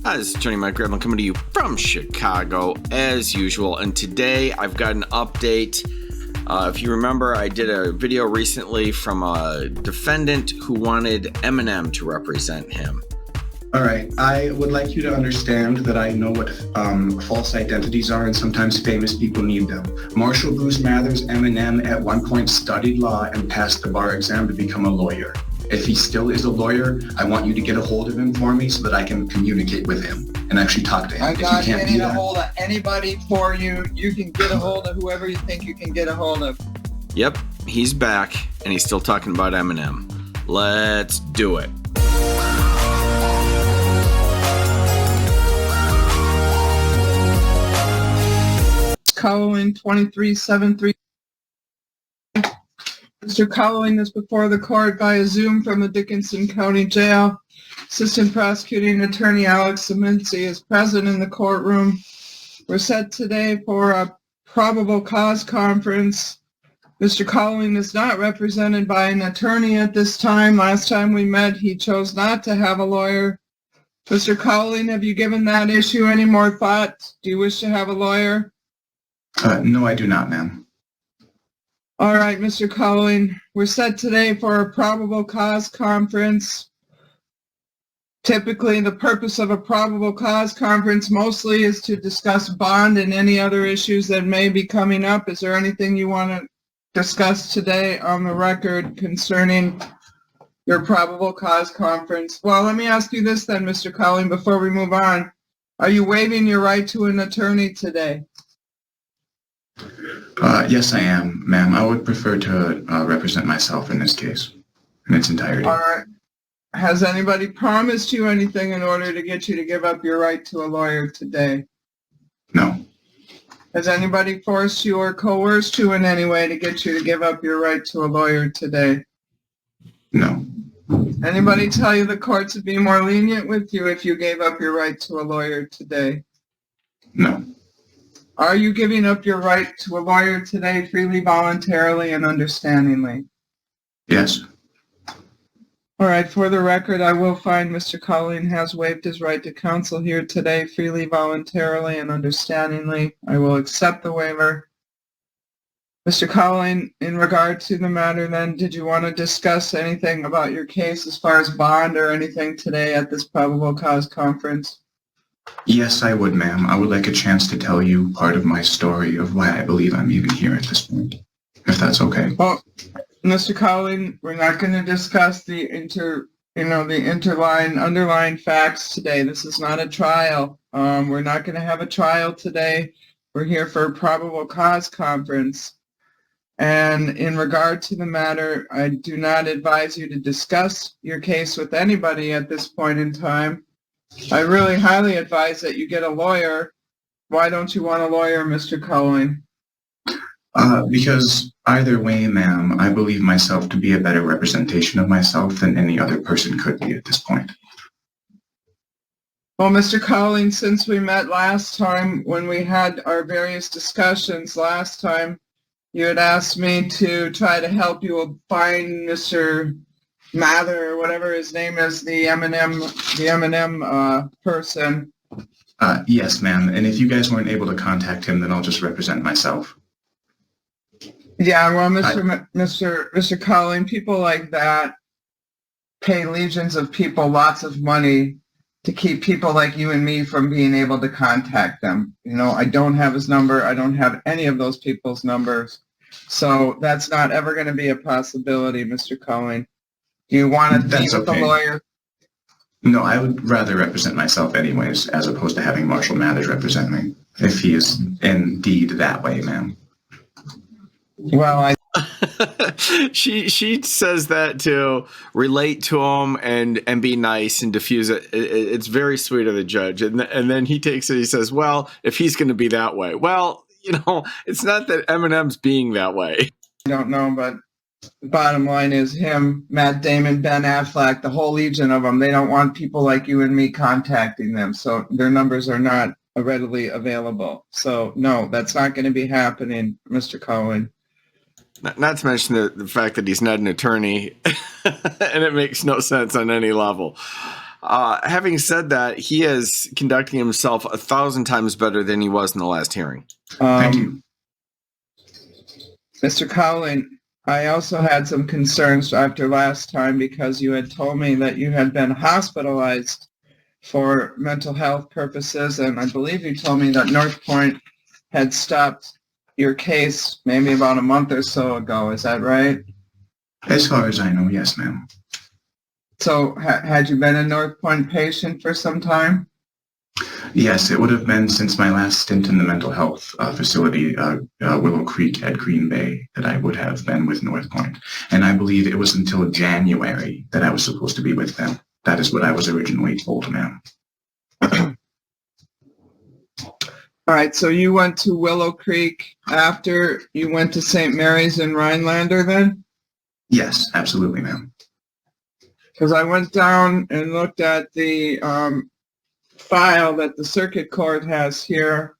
Hi, this is Attorney Mike Graham. I'm coming to you from Chicago as usual, and today I've got an update. If you remember, I did a video recently from a defendant who wanted Eminem to represent him. All right, I would like you to understand that I know what false identities are, and sometimes famous people need them. Marshall Bruce Mathers, Eminem, at one point studied law and passed the bar exam to become a lawyer. If he still is a lawyer, I want you to get a hold of him for me so that I can communicate with him and actually talk to him. I'm not getting a hold of anybody for you. You can get a hold of whoever you think you can get a hold of. Yep, he's back, and he's still talking about Eminem. Let's do it. Cowling 2373. Mr. Cowling is before the court via Zoom from the Dickinson County Jail. Assistant Prosecuting Attorney Alex Siminci is present in the courtroom. We're set today for a probable cause conference. Mr. Cowling is not represented by an attorney at this time. Last time we met, he chose not to have a lawyer. Mr. Cowling, have you given that issue any more thought? Do you wish to have a lawyer? No, I do not, ma'am. All right, Mr. Cowling, we're set today for a probable cause conference. Typically, the purpose of a probable cause conference mostly is to discuss bond and any other issues that may be coming up. Is there anything you want to discuss today on the record concerning your probable cause conference? Well, let me ask you this then, Mr. Cowling, before we move on. Are you waiving your right to an attorney today? Yes, I am, ma'am. I would prefer to represent myself in this case in its entirety. All right. Has anybody promised you anything in order to get you to give up your right to a lawyer today? No. Has anybody forced you or coerced you in any way to get you to give up your right to a lawyer today? No. Anybody tell you the courts would be more lenient with you if you gave up your right to a lawyer today? No. Are you giving up your right to a lawyer today freely, voluntarily, and understandingly? Yes. All right, for the record, I will find Mr. Cowling has waived his right to counsel here today freely, voluntarily, and understandingly. I will accept the waiver. Mr. Cowling, in regard to the matter then, did you want to discuss anything about your case as far as bond or anything today at this probable cause conference? Yes, I would, ma'am. I would like a chance to tell you part of my story of why I believe I'm even here at this point, if that's okay. Well, Mr. Cowling, we're not going to discuss the underlying facts today. This is not a trial. We're not going to have a trial today. We're here for a probable cause conference. And in regard to the matter, I do not advise you to discuss your case with anybody at this point in time. I really highly advise that you get a lawyer. Why don't you want a lawyer, Mr. Cowling? Because either way, ma'am, I believe myself to be a better representation of myself than any other person could be at this point. Well, Mr. Cowling, since we met last time when we had our various discussions last time, you had asked me to try to help you find Mr. Mather, or whatever his name is, the Eminem person. Yes, ma'am. And if you guys weren't able to contact him, then I'll just represent myself. Yeah, well, Mr. Cowling, people like that pay legions of people lots of money to keep people like you and me from being able to contact them. You know, I don't have his number. I don't have any of those people's numbers. So that's not ever going to be a possibility, Mr. Cowling. Do you want to meet with the lawyer? No, I would rather represent myself anyways, as opposed to having Marshall Mathers represent me, if he is indeed that way, ma'am. Well, she says that to relate to him and be nice and diffuse it. It's very sweet of the judge. And then he takes it, he says, well, if he's going to be that way. Well, it's not that Eminem's being that way. I don't know, but the bottom line is him, Matt Damon, Ben Affleck, the whole legion of them, they don't want people like you and me contacting them. So their numbers are not readily available. So, no, that's not going to be happening, Mr. Cowling. Not to mention the fact that he's not an attorney, and it makes no sense on any level. Having said that, he is conducting himself 1,000 times better than he was in the last hearing. Thank you. Mr. Cowling, I also had some concerns after last time because you had told me that you had been hospitalized for mental health purposes, and I believe you told me that North Point had stopped your case maybe about a month or so ago. Is that right? As far as I know, yes, ma'am. So had you been a North Point patient for some time? Yes, it would have been since my last stint in the mental health facility, Willow Creek at Green Bay, that I would have been with North Point. And I believe it was until January that I was supposed to be with them. That is what I was originally told, ma'am. All right, so you went to Willow Creek after you went to St. Mary's in Rhinelander then? Yes, absolutely, ma'am. Because I went down and looked at the file that the circuit court has here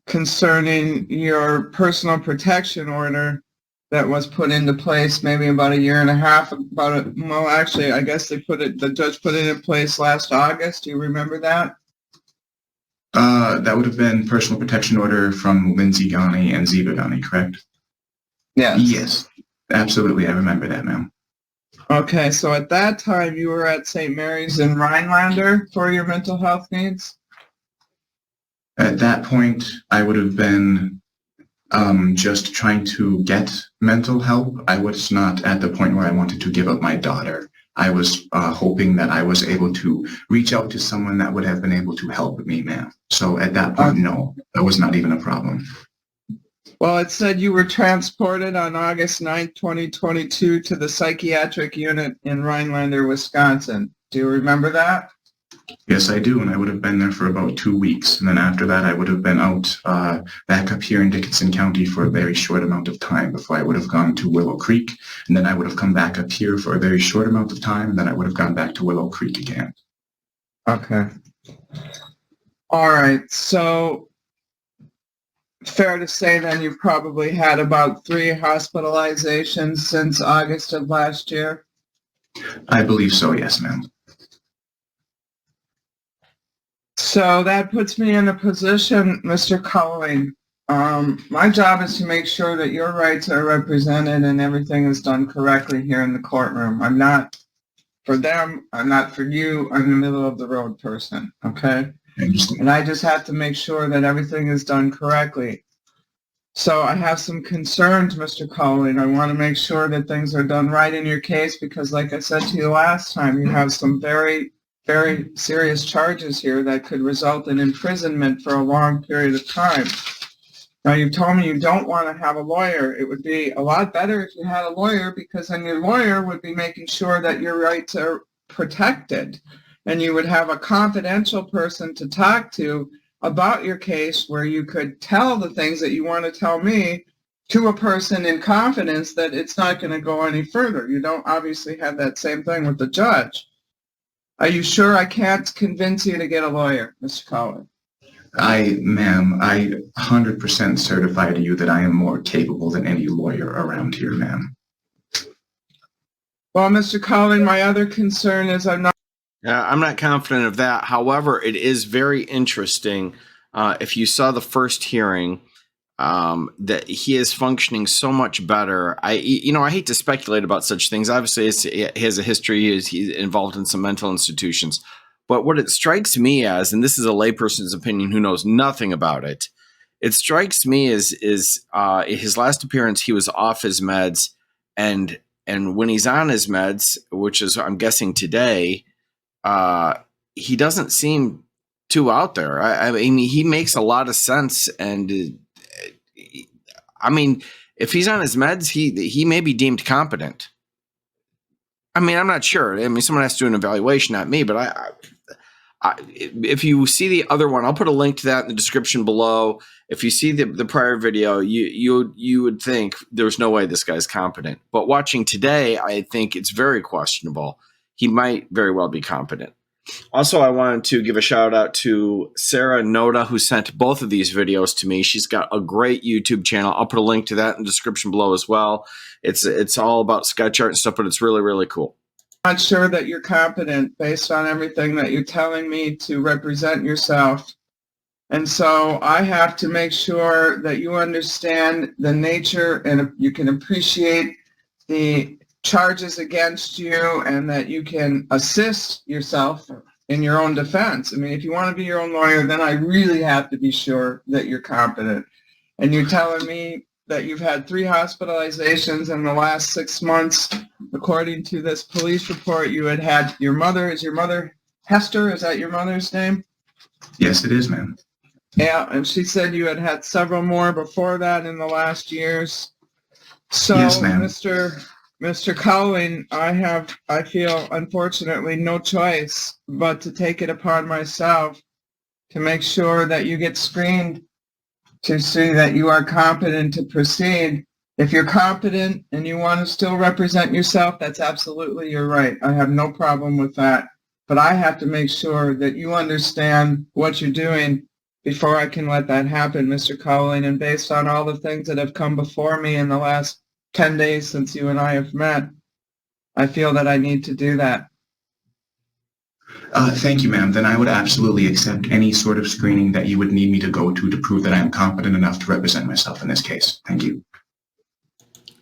concerning your personal protection order that was put into place maybe about a year and a half, well, actually, I guess the judge put it in place last August. Do you remember that? That would have been personal protection order from Lindsay Ghani and Ziva Ghani, correct? Yes. Yes, absolutely. I remember that, ma'am. Okay, so at that time you were at St. Mary's in Rhinelander for your mental health needs? At that point, I would have been just trying to get mental help. I was not at the point where I wanted to give up my daughter. I was hoping that I was able to reach out to someone that would have been able to help me, ma'am. So at that point, no, that was not even a problem. Well, it said you were transported on August 9th, 2022 to the psychiatric unit in Rhinelander, Wisconsin. Do you remember that? Yes, I do, and I would have been there for about 2 weeks. And then after that, I would have been out back up here in Dickinson County for a very short amount of time before I would have gone to Willow Creek. And then I would have come back up here for a very short amount of time, and then I would have gone back to Willow Creek again. Okay. All right, so fair to say then you've probably had about 3 hospitalizations since August of last year? I believe so, yes, ma'am. So that puts me in a position, Mr. Cowling. My job is to make sure that your rights are represented and everything is done correctly here in the courtroom. I'm not for them. I'm not for you. I'm the middle of the road person, okay? And I just have to make sure that everything is done correctly. So I have some concerns, Mr. Cowling. I want to make sure that things are done right in your case because, like I said to you last time, you have some very, very serious charges here that could result in imprisonment for a long period of time. Now, you told me you don't want to have a lawyer. It would be a lot better if you had a lawyer because then your lawyer would be making sure that your rights are protected. And you would have a confidential person to talk to about your case where you could tell the things that you want to tell me to a person in confidence that it's not going to go any further. You don't obviously have that same thing with the judge. Are you sure I can't convince you to get a lawyer, Mr. Cowling? Ma'am, I 100% certify to you that I am more capable than any lawyer around here, ma'am. Well, Mr. Cowling, my other concern is I'm not confident of that. However, it is very interesting. If you saw the first hearing, that he is functioning so much better. I hate to speculate about such things. Obviously, he has a history. He's involved in some mental institutions. But what it strikes me as, and this is a layperson's opinion who knows nothing about it, it strikes me as his last appearance, he was off his meds, and when he's on his meds, which is I'm guessing today, he doesn't seem too out there. I mean, he makes a lot of sense, and I mean, if he's on his meds, he may be deemed competent. I mean, I'm not sure. I mean, someone has to do an evaluation, not me. But if you see the other one, I'll put a link to that in the description below. If you see the prior video, you would think there's no way this guy's competent. But watching today, I think it's very questionable. He might very well be competent. Also, I wanted to give a shout out to Sarah Noda, who sent both of these videos to me. She's got a great YouTube channel. I'll put a link to that in the description below as well. It's all about sketch art and stuff, but it's really, really cool. not sure that you're competent based on everything that you're telling me to represent yourself. And so I have to make sure that you understand the nature and you can appreciate the charges against you and that you can assist yourself in your own defense. I mean, if you want to be your own lawyer, then I really have to be sure that you're competent. And you're telling me that you've had 3 hospitalizations in the last 6 months. According to this police report, you had your mother, is your mother Hester? Is that your mother's name? Yes, it is, ma'am. Yeah, and she said you had several more before that in the last years. So, Yes, ma'am. Mr. Cowling, I feel, unfortunately, no choice but to take it upon myself to make sure that you get screened to see that you are competent to proceed. If you're competent and you want to still represent yourself, that's absolutely your right. I have no problem with that. But I have to make sure that you understand what you're doing before I can let that happen, Mr. Cowling. And based on all the things that have come before me in the last 10 days since you and I have met, I feel that I need to do that. Thank you, ma'am. Then I would absolutely accept any sort of screening that you would need me to go to prove that I am competent enough to represent myself in this case. Thank you.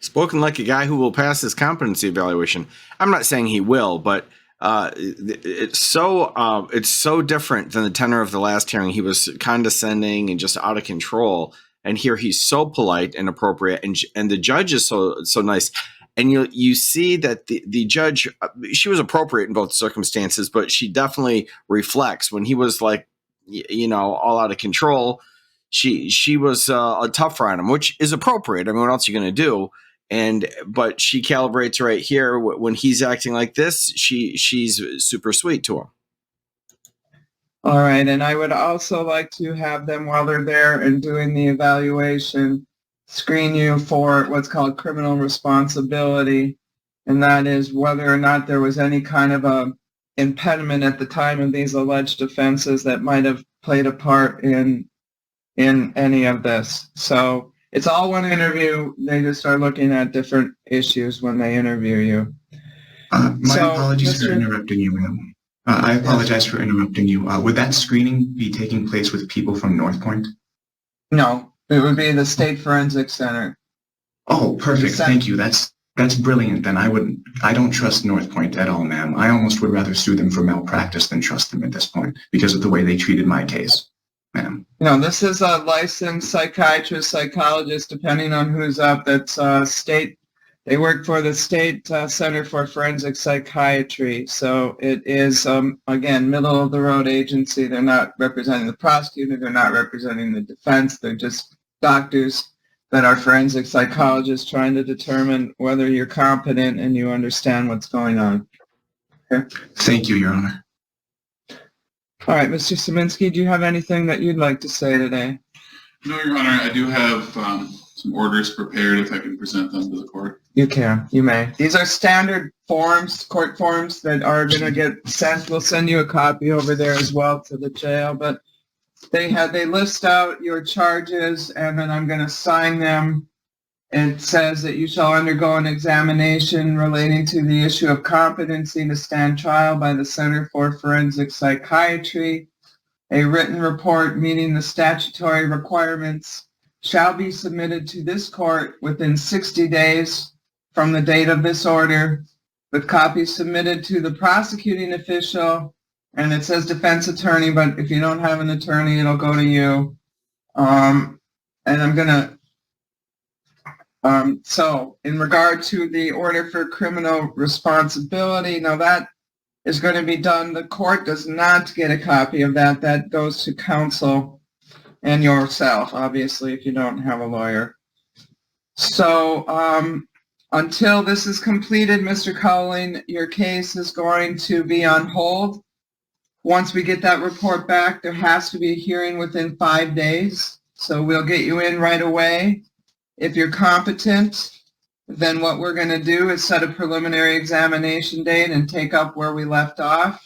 Spoken like a guy who will pass his competency evaluation. I'm not saying he will, but it's so different than the tenor of the last hearing. He was condescending and just out of control, and here he's so polite and appropriate, and the judge is so nice. And you see that the judge, she was appropriate in both circumstances, but she definitely reflects when he was like, all out of control. She was a tougher on him, which is appropriate. I mean, what else are you going to do? But she calibrates right here when he's acting like this. She's super sweet to him. All right, and I would also like to have them, while they're there and doing the evaluation, screen you for what's called criminal responsibility, and that is whether or not there was any kind of a impediment at the time of these alleged offenses that might have played a part in any of this. So it's all one interview. They just are looking at different issues when they interview you. My apologies for interrupting you, ma'am. I apologize for interrupting you. Would that screening be taking place with people from North Point? No, it would be the State Forensic Center. Oh, perfect. Thank you. That's brilliant. Then I don't trust North Point at all, ma'am. I almost would rather sue them for malpractice than trust them at this point because of the way they treated my case, ma'am. This is a licensed psychiatrist, psychologist, depending on who's up. That's state. They work for the State Center for Forensic Psychiatry. So it is, again, middle-of-the-road agency. They're not representing the prosecutor. They're not representing the defense. They're just doctors that are forensic psychologists trying to determine whether you're competent and you understand what's going on. Okay? Thank you, Your Honor. All right, Mr. Szymanski, do you have anything that you'd like to say today? No, Your Honor, I do have some orders prepared if I can present them to the court. You can. You may. These are standard forms, court forms that are going to get sent. We'll send you a copy over there as well to the jail. But they list out your charges, and then I'm going to sign them. It says that you shall undergo an examination relating to the issue of competency to stand trial by the Center for Forensic Psychiatry. A written report meeting the statutory requirements shall be submitted to this court within 60 days from the date of this order, with copies submitted to the prosecuting official, and it says defense attorney, but if you don't have an attorney, it'll go to you. And I'm going to, so in regard to the order for criminal responsibility, now that is going to be done. The court does not get a copy of that. That goes to counsel and yourself, obviously, if you don't have a lawyer. So until this is completed, Mr. Cowling, your case is going to be on hold. Once we get that report back, there has to be a hearing within 5 days. So we'll get you in right away. If you're competent, then what we're going to do is set a preliminary examination date and take up where we left off.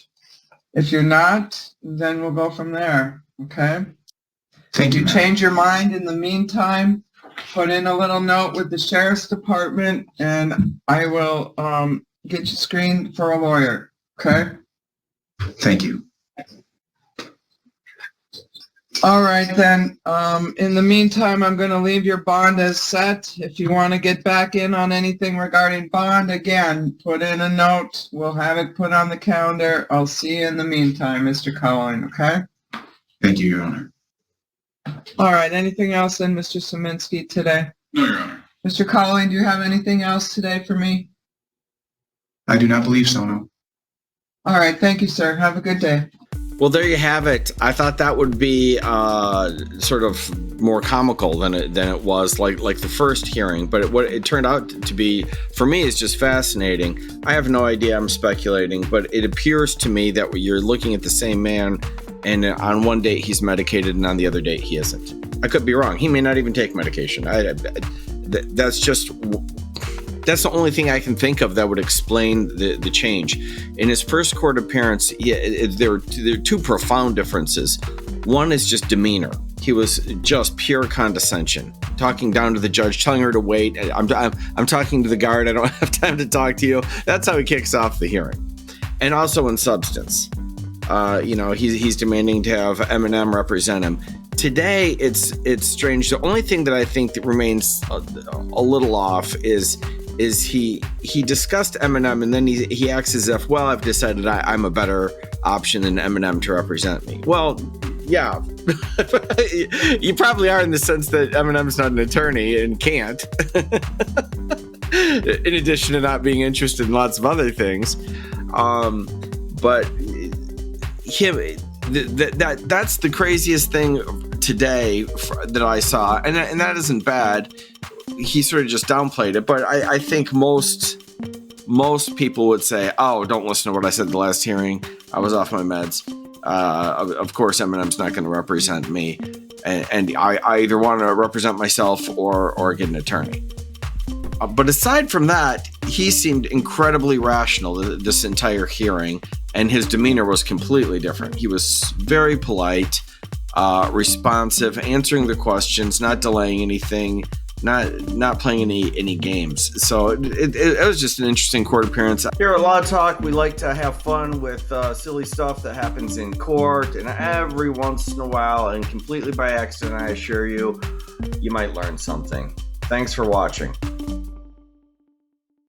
If you're not, then we'll go from there. Okay? Thank you. If you change your mind in the meantime, put in a little note with the Sheriff's Department, and I will get you screened for a lawyer. Okay? Thank you. All right, then. In the meantime, I'm going to leave your bond as set. If you want to get back in on anything regarding bond, again, put in a note. We'll have it put on the calendar. I'll see you in the meantime, Mr. Cullen, okay? Thank you, Your Honor. All right, anything else then, Mr. Szymanski, today? No, Your Honor. Mr. Cullen, do you have anything else today for me? I do not believe so, no. All right, thank you, sir. Have a good day. Well, there you have it. I thought that would be sort of more comical than it was like the first hearing, but what it turned out to be for me is just fascinating. I have no idea. I'm speculating, but it appears to me that you're looking at the same man, and on one date he's medicated, and on the other date he isn't. I could be wrong. He may not even take medication. That's the only thing I can think of that would explain the change. In his first court appearance, there are two profound differences. One is just demeanor. He was just pure condescension, talking down to the judge, telling her to wait. I'm talking to the guard. I don't have time to talk to you. That's how he kicks off the hearing. And also in substance, he's demanding to have Eminem represent him. Today, it's strange. The only thing that I think that remains a little off is he discussed Eminem, and then he acts as if, well, I've decided I'm a better option than Eminem to represent me. Well, yeah, you probably are in the sense that Eminem's not an attorney and can't, in addition to not being interested in lots of other things. But that's the craziest thing today that I saw, and that isn't bad. He sort of just downplayed it, but I think most people would say, oh, don't listen to what I said the last hearing. I was off my meds. Of course, Eminem's not going to represent me, and I either want to represent myself or get an attorney. But aside from that, he seemed incredibly rational this entire hearing, and his demeanor was completely different. He was very polite, responsive, answering the questions, not delaying anything, not playing any games. So it was just an interesting court appearance. Here at Law Talk, we like to have fun with silly stuff that happens in court, and every once in a while, and completely by accident, I assure you, you might learn something. Thanks for watching.